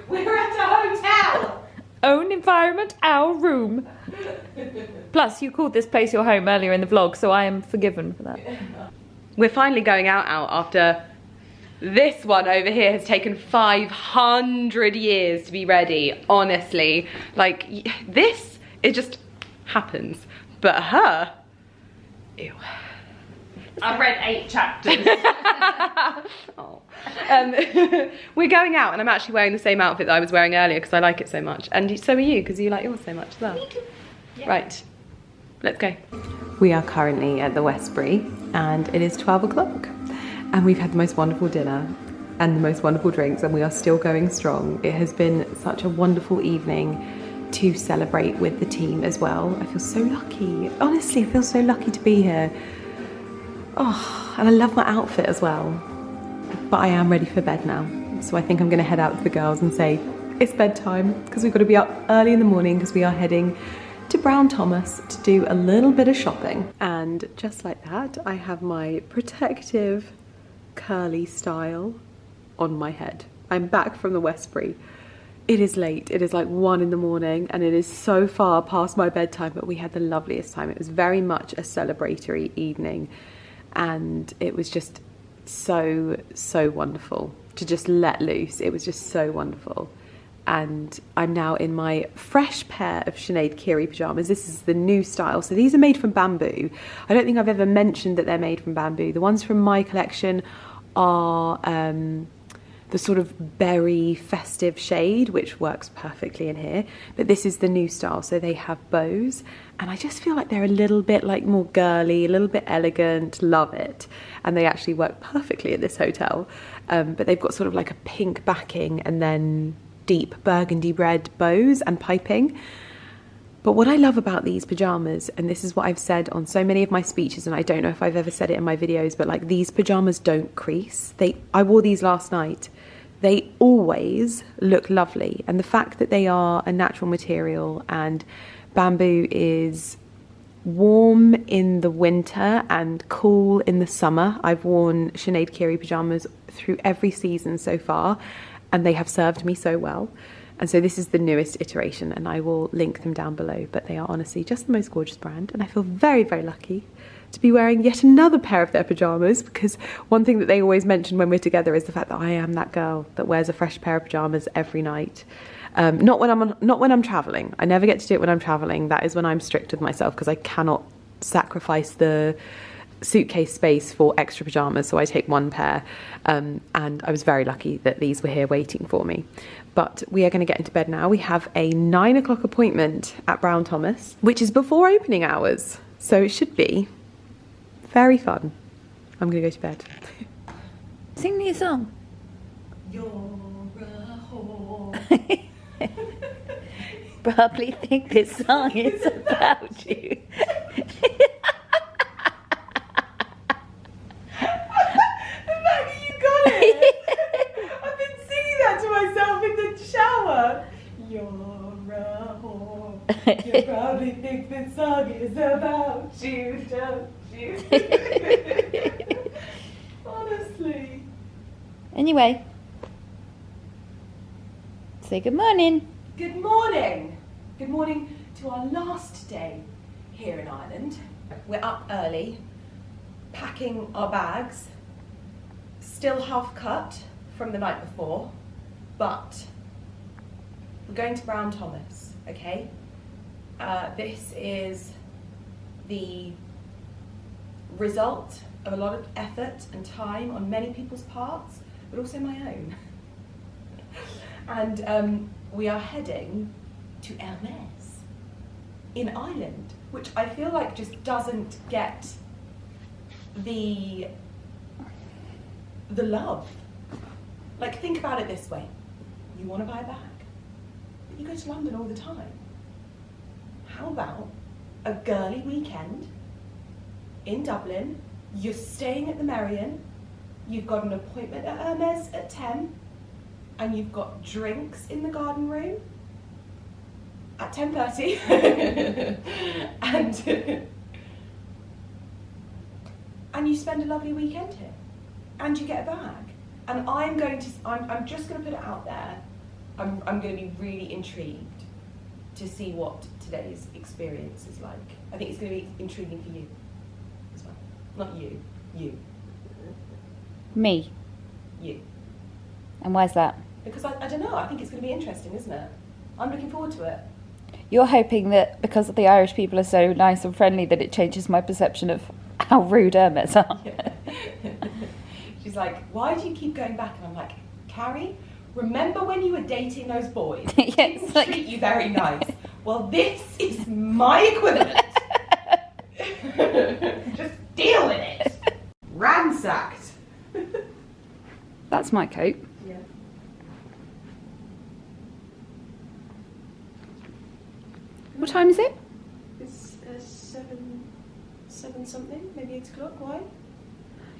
S4: We're at a hotel.
S3: Own environment, our room. Plus, you called this place your home earlier in the vlog, so I am forgiven for that.
S1: We're finally going out after this one over here has taken 500 years to be ready, honestly. Like, this, it just happens. But her, ew.
S3: I've read 8 chapters.
S1: Oh. We're going out and I'm actually wearing the same outfit that I was wearing earlier because I like it so much. And so are you, because you like yours so much as well. Yeah. Right, let's go. We are currently at the Westbury and it is 12 o'clock. And we've had the most wonderful dinner and the most wonderful drinks and we are still going strong. It has been such a wonderful evening to celebrate with the team as well. I feel so lucky. Honestly, I feel so lucky to be here. Oh, and I love my outfit as well. But I am ready for bed now. So I think I'm gonna head out to the girls and say, it's bedtime, because we've got to be up early in the morning because we are heading to Brown Thomas to do a little bit of shopping. And just like that, I have my protective curly style on my head. I'm back from the Westbury. It is late, it is like 1 in the morning and it is so far past my bedtime, but we had the loveliest time. It was very much a celebratory evening and it was just so wonderful to just let loose. It was just so wonderful. And I'm now in my fresh pair of Sinead Kiri pyjamas. This is the new style. So these are made from bamboo. I don't think I've ever mentioned that they're made from bamboo. The ones from my collection are the the sort of berry festive shade, which works perfectly in here. But this is the new style, so they have bows, and I just feel like they're a little bit like more girly, a little bit elegant. Love it. And they actually work perfectly at this hotel. But they've got sort of like a pink backing and then deep burgundy red bows and piping. But what I love about these pyjamas, and this is what I've said on so many of my speeches, and I don't know if I've ever said it in my videos, but like, these pyjamas don't crease. I wore these last night. They always look lovely. And the fact that they are a natural material and bamboo is warm in the winter and cool in the summer. I've worn Sinead Kiri pyjamas through every season so far, and they have served me so well. And so this is the newest iteration, and I will link them down below, but they are honestly just the most gorgeous brand, and I feel very, very lucky to be wearing yet another pair of their pyjamas, because one thing that they always mention when we're together is the fact that I am that girl that wears a fresh pair of pyjamas every night. Not when I'm traveling. I never get to do it when I'm traveling. That is when I'm strict with myself, because I cannot sacrifice the suitcase space for extra pyjamas, so I take one pair, and I was very lucky that these were here waiting for me. But we are going to get into bed now. We have a 9 o'clock appointment at Brown Thomas, which is before opening hours, so it should be very fun. I'm going to go to bed.
S9: Sing me a song.
S4: You're a whore.
S9: Probably think this song is about you.
S4: You probably think this song is about you, don't you? Honestly.
S9: Anyway, say good morning.
S4: Good morning. Good morning to our last day here in Ireland. We're up early, packing our bags, still half cut from the night before, but we're going to Brown Thomas, okay? This is the result of a lot of effort and time on many people's parts, but also my own. And we are heading to HERMES in Ireland, which I feel like just doesn't get the love. Like, think about it this way. You want to buy a bag, but you go to London all the time. How about a girly weekend in Dublin? You're staying at the Merrion, you've got an appointment at HERMES at 10, and you've got drinks in the garden room at 10:30, and you spend a lovely weekend here, and you get a bag. And I'm just going to put it out there. I'm going to be really intrigued to see what today's experience is like. I think it's going to be intriguing for you as well. Not you. You.
S9: Me.
S4: You.
S9: And why's that?
S4: Because I don't know, I think it's going to be interesting, isn't it? I'm looking forward to it.
S9: You're hoping that because the Irish people are so nice and friendly that it changes my perception of how rude HERMES are.
S4: Yeah. She's like, why do you keep going back? And I'm like, Carrie, remember when you were dating those boys?
S9: Yes,
S4: People treat you very nice. Well, this is my equivalent. Just deal with it. Ransacked.
S9: That's my coat.
S4: Yeah.
S9: What time is it?
S4: It's 7 something, maybe 8 o'clock. Why?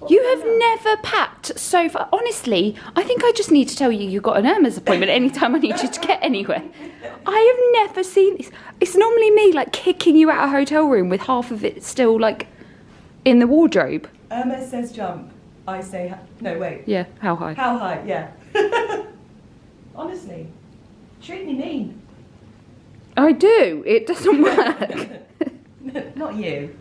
S9: You have never packed so far. Honestly, I think I just need to tell you you've got an HERMES appointment anytime I need you to get anywhere. I have never seen this. It's normally me like kicking you out of a hotel room with half of it still like in the wardrobe.
S4: HERMES says jump. I say, no, wait.
S9: Yeah, how high?
S4: How high, yeah. Honestly, treat me mean.
S9: I do. It doesn't work.
S4: Not you.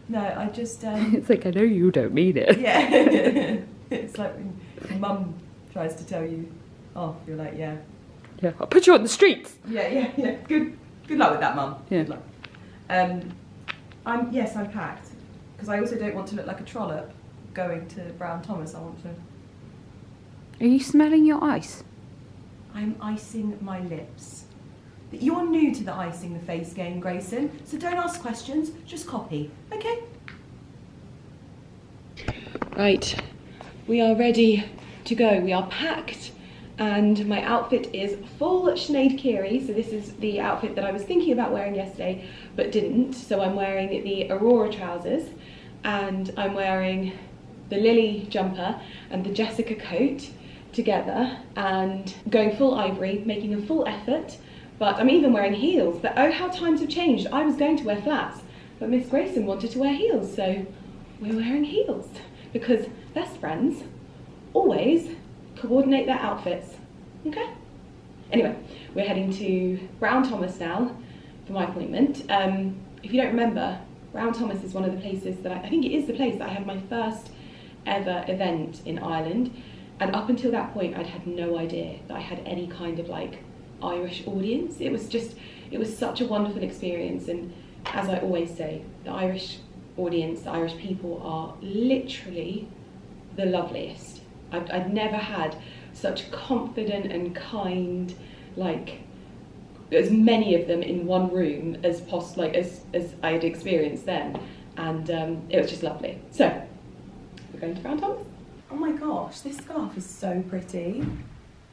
S4: No, I just...
S9: It's like, I know you don't mean it.
S4: Yeah. It's like when mum tries to tell you off, you're like, yeah.
S9: Yeah, I'll put you on the streets.
S4: Yeah. Good luck with that, mum.
S9: Yeah.
S4: Good luck. Yes, I'm packed. Because I also don't want to look like a trollop going to Brown Thomas. I want to
S9: Are you smelling your ice?
S4: I'm icing my lips. You're new to the icing the face game, Grayson, so don't ask questions, just copy, okay? Right, we are ready to go. We are packed, and my outfit is full Sinead Keary. So this is the outfit that I was thinking about wearing yesterday, but didn't. So I'm wearing the Aurora trousers, and I'm wearing the Lily jumper and the Jessica coat together, and going full ivory, making a full effort. But I'm even wearing heels. But oh, how times have changed. I was going to wear flats, but Miss Grayson wanted to wear heels, so we're wearing heels. Because best friends always coordinate their outfits, okay? Anyway, we're heading to Brown Thomas now for my appointment. If you don't remember, Brown Thomas is one of the places that I think it is the place that I had my first ever event in Ireland. And up until that point, I'd had no idea that I had any kind of like Irish audience. It was such a wonderful experience, and as I always say, the Irish audience, the Irish people are literally the loveliest. I'd never had such confident and kind, like as many of them in one room as I had experienced then, and it was just lovely. So we're going to Brown Thomas. Oh my gosh, this scarf is so pretty.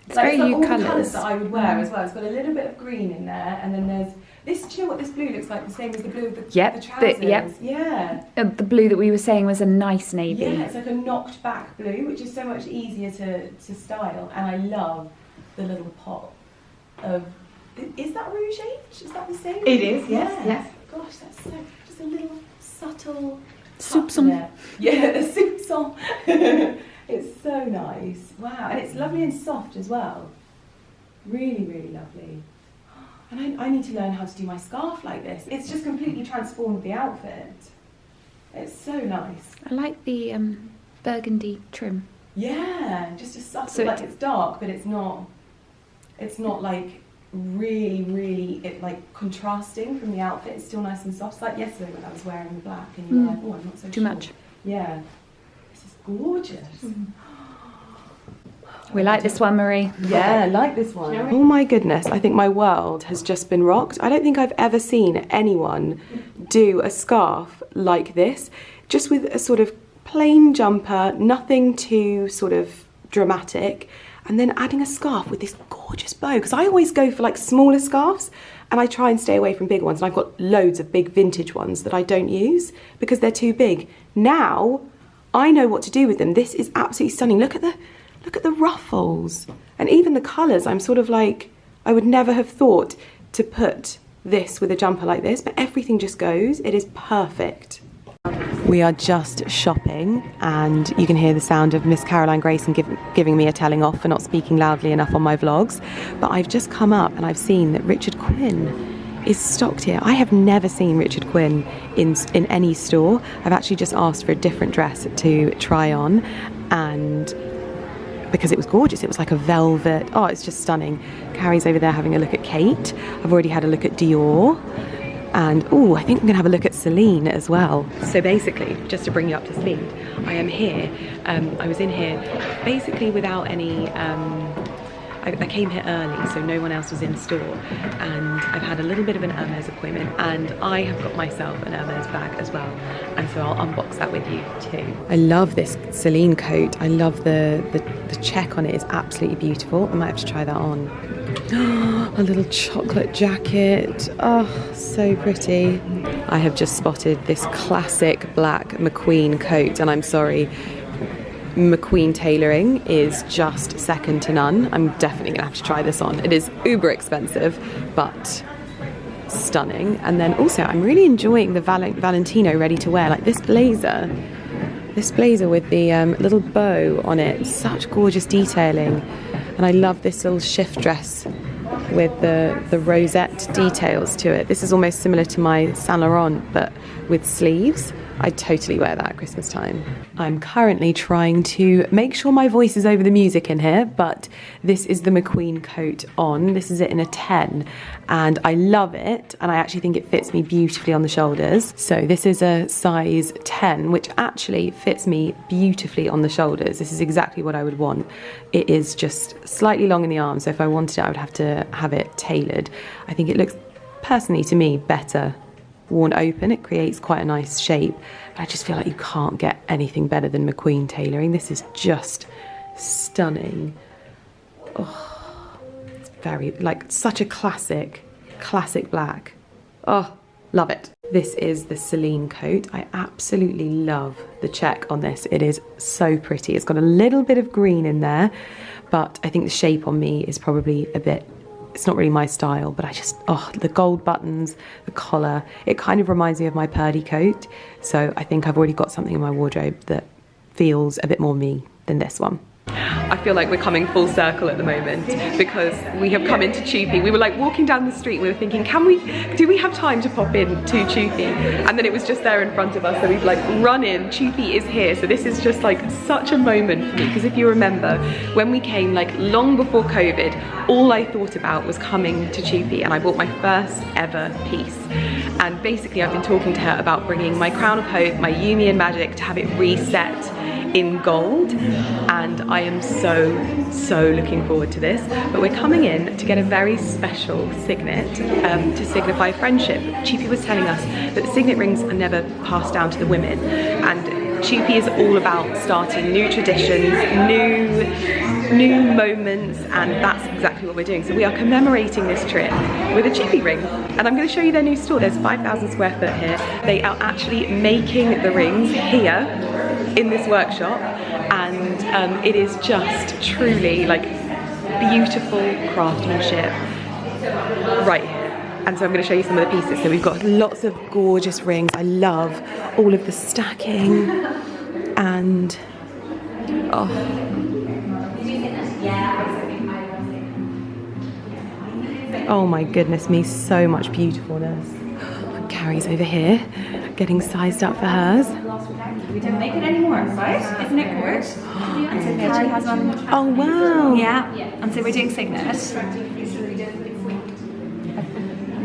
S9: It's very
S4: all the
S9: colours.
S4: colours that I would wear as well. It's got a little bit of green in there, and then there's this. Do you know what this blue looks like? The same as the blue of the trousers. Yeah.
S9: The blue that we were saying was a nice navy.
S4: Yeah, it's like a knocked back blue, which is so much easier to style. And I love the little pop of. Is that Rouge H? Is that the same?
S7: It is, yes,
S4: Yeah.
S7: yes.
S4: Gosh, that's so just a little subtle.
S9: Soupçon.
S4: Yeah, a soupçon. It's so nice. Wow, and it's lovely and soft as well. Really, really lovely. And I need to learn how to do my scarf like this. It's just completely transformed the outfit. It's so nice.
S9: I like the burgundy trim.
S4: Yeah, just a subtle,
S9: So
S4: like it's dark, but it's not like really like contrasting from the outfit. It's still nice and soft. It's like yesterday when I was wearing the black and you were like, oh, I'm not so
S9: Too
S4: sure.
S9: much.
S4: Yeah. This is gorgeous.
S9: We like this one, Marie.
S4: Yeah, I like this one.
S1: Oh my goodness, I think my world has just been rocked. I don't think I've ever seen anyone do a scarf like this, just with a sort of plain jumper, nothing too sort of dramatic, and then adding a scarf with this gorgeous bow, because I always go for like smaller scarves and I try and stay away from big ones, and I've got loads of big vintage ones that I don't use because they're too big. Now I know what to do with them. This is absolutely stunning. Look at the ruffles, and even the colours. I'm sort of like, I would never have thought to put this with a jumper like this, but everything just goes. It is perfect. We are just shopping, and you can hear the sound of Miss Caroline Grayson giving me a telling off for not speaking loudly enough on my vlogs. But I've just come up and I've seen that Richard Quinn is stocked here. I have never seen Richard Quinn in any store. I've actually just asked for a different dress to try on, and because it was gorgeous, it was like a velvet. Oh, it's just stunning. Carrie's over there having a look at Kate. I've already had a look at Dior. And oh, I think I'm gonna have a look at Celine as well. So basically, just to bring you up to speed, I am here. I was in here basically without any, I came here early, so no one else was in store, and I've had a little bit of an HERMES appointment, and I have got myself an HERMES bag as well, and so I'll unbox that with you too. I love this Celine coat. I love the check on it is absolutely beautiful. I might have to try that on. A little chocolate jacket. Oh, so pretty. I have just spotted this classic black McQueen coat, and I'm sorry, McQueen tailoring is just second to none. I'm definitely gonna have to try this on. It is uber expensive, but stunning. And then also, I'm really enjoying the Valentino ready to wear, like this blazer with the little bow on it. Such gorgeous detailing. And I love this little shift dress with the rosette details to it. This is almost similar to my Saint Laurent, but with sleeves. I'd totally wear that at Christmas time. I'm currently trying to make sure my voice is over the music in here, but this is the McQueen coat on. This is it in a 10, and I love it, and I actually think it fits me beautifully on the shoulders. So this is a size 10, which actually fits me beautifully on the shoulders. This is exactly what I would want. It is just slightly long in the arms, so if I wanted it, I would have to have it tailored. I think it looks, personally to me, better worn open. It creates quite a nice shape, but I just feel like you can't get anything better than McQueen tailoring. This is just stunning. Oh, it's very, like, such a classic black. Oh, love it. This is the Celine coat. I absolutely love the check on this. It is so pretty. It's got a little bit of green in there, but I think the shape on me is probably a bit, it's not really my style, but I just, oh, the gold buttons, the collar, it kind of reminds me of my Purdy coat. So I think I've already got something in my wardrobe that feels a bit more me than this one. I feel like we're coming full circle at the moment because we have come into Chupi. We were like walking down the street, we were thinking, do we have time to pop in to Chupi? And then it was just there in front of us, so we've like run in. Chupi is here, so this is just like such a moment for me, because if you remember, when we came like long before COVID, all I thought about was coming to Chupi, and I bought my first ever piece. And basically I've been talking to her about bringing my Crown of Hope, my Yumi and Magic, to have it reset in gold, and I am so looking forward to this. But we're coming in to get a very special signet to signify friendship. Chupi was telling us that the signet rings are never passed down to the women, and Chupi is all about starting new traditions, new moments, and that's exactly what we're doing. So we are commemorating this trip with a Chupi ring, and I'm going to show you their new store. There's 5,000 square foot here. They are actually making the rings here in this workshop, and it is just truly like beautiful craftsmanship right here. And so I'm going to show you some of the pieces. So we've got lots of gorgeous rings. I love all of the stacking, and oh my goodness me, so much beautifulness. Carrie's over here getting sized up for hers.
S3: We didn't make it anymore, right? Isn't it good? And so Carrie has one.
S1: Oh wow.
S3: Yeah. And so we're doing signet.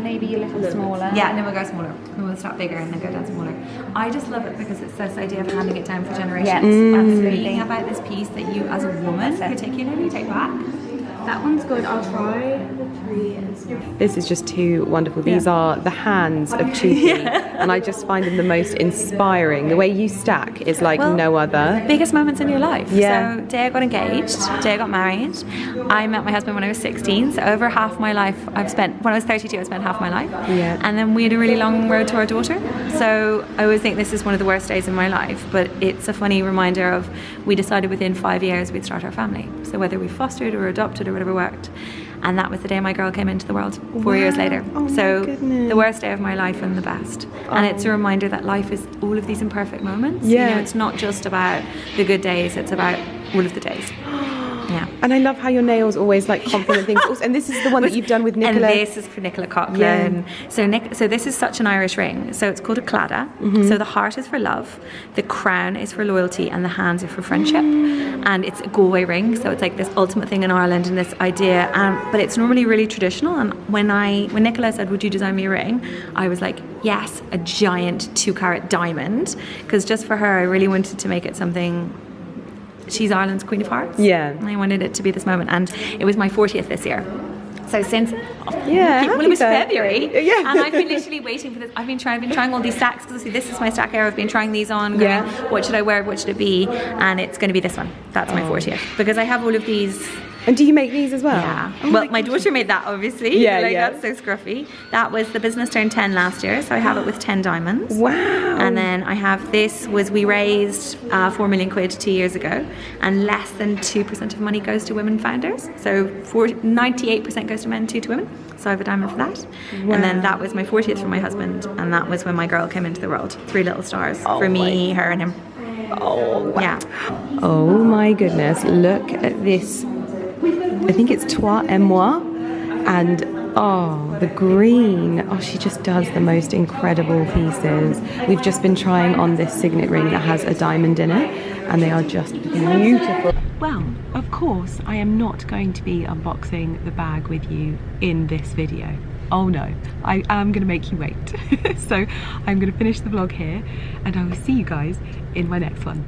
S8: Maybe a little smaller.
S3: Yeah, and then we'll go smaller. We'll start bigger and then go down smaller. I just love it because it's this idea of handing it down for generations.
S8: Yes,
S3: And speaking about this piece that you, as a woman, particularly take back.
S8: That one's good. I'll try the 3 and small.
S1: This is just too wonderful. These are the hands of Chupi, and I just find them the most inspiring. The way you stack is like no other.
S3: Biggest moments in your life.
S1: Yeah.
S3: So day I got engaged, day I got married. I met my husband when I was 16, so over half my life I've spent, when I was 32 I spent half my life.
S1: Yeah.
S3: And then we had a really long road to our daughter. So I always think this is one of the worst days in my life, but it's a funny reminder of, we decided within 5 years we'd start our family. So whether we fostered or adopted or whatever worked. And that was the day my girl came into the world, 4 years later.
S1: Oh
S3: so
S1: goodness.
S3: The worst day of my life and the best. And it's a reminder that life is all of these imperfect moments.
S1: Yeah.
S3: You know, it's not just about the good days, it's about all of the days. Yeah.
S1: And I love how your nails always like compliment things. Also, and this is the one that you've done with Nicola.
S3: And this is for Nicola Coughlin.
S1: Yeah.
S3: So this is such an Irish ring. So it's called a claddagh. So the heart is for love, the crown is for loyalty, and the hands are for friendship. And it's a Galway ring, so it's like this ultimate thing in Ireland, and this idea. But it's normally really traditional. And when Nicola said, "Would you design me a ring?" I was like, yes, a giant 2-carat diamond, because just for her, I really wanted to make it something. She's Ireland's Queen of Hearts.
S1: Yeah.
S3: And I wanted it to be this moment. And it was my 40th this year. So since it was February, and I've been literally waiting for this. I've been trying all these stacks, because this is my stack here. I've been trying these on. Going, what should I wear? What should it be? And it's going to be this one. That's my 40th, because I have all of these.
S1: And do you make these as well?
S3: Yeah.
S1: Oh
S3: well, my daughter made that, obviously.
S1: Yeah,
S3: That's so scruffy. That was, the business turned 10 last year, so I have it with 10 diamonds.
S1: Wow.
S3: And then I have this, we raised 4 million quid 2 years ago, and less than 2% of money goes to women founders. So 98% goes to men, 2 to women. So I have a diamond for that. Wow. And then that was my 40th for my husband, and that was when my girl came into the world. 3 little stars for me, her, and him.
S1: Oh, wow.
S3: Yeah.
S1: Oh my goodness, look at this. I think it's Toi et Moi. And oh, the green, oh, she just does the most incredible pieces. We've just been trying on this signet ring that has a diamond in it, and they are just beautiful. Well, of course, I am not going to be unboxing the bag with you in this video. Oh no, I am going to make you wait. So I'm going to finish the vlog here, and I will see you guys in my next one.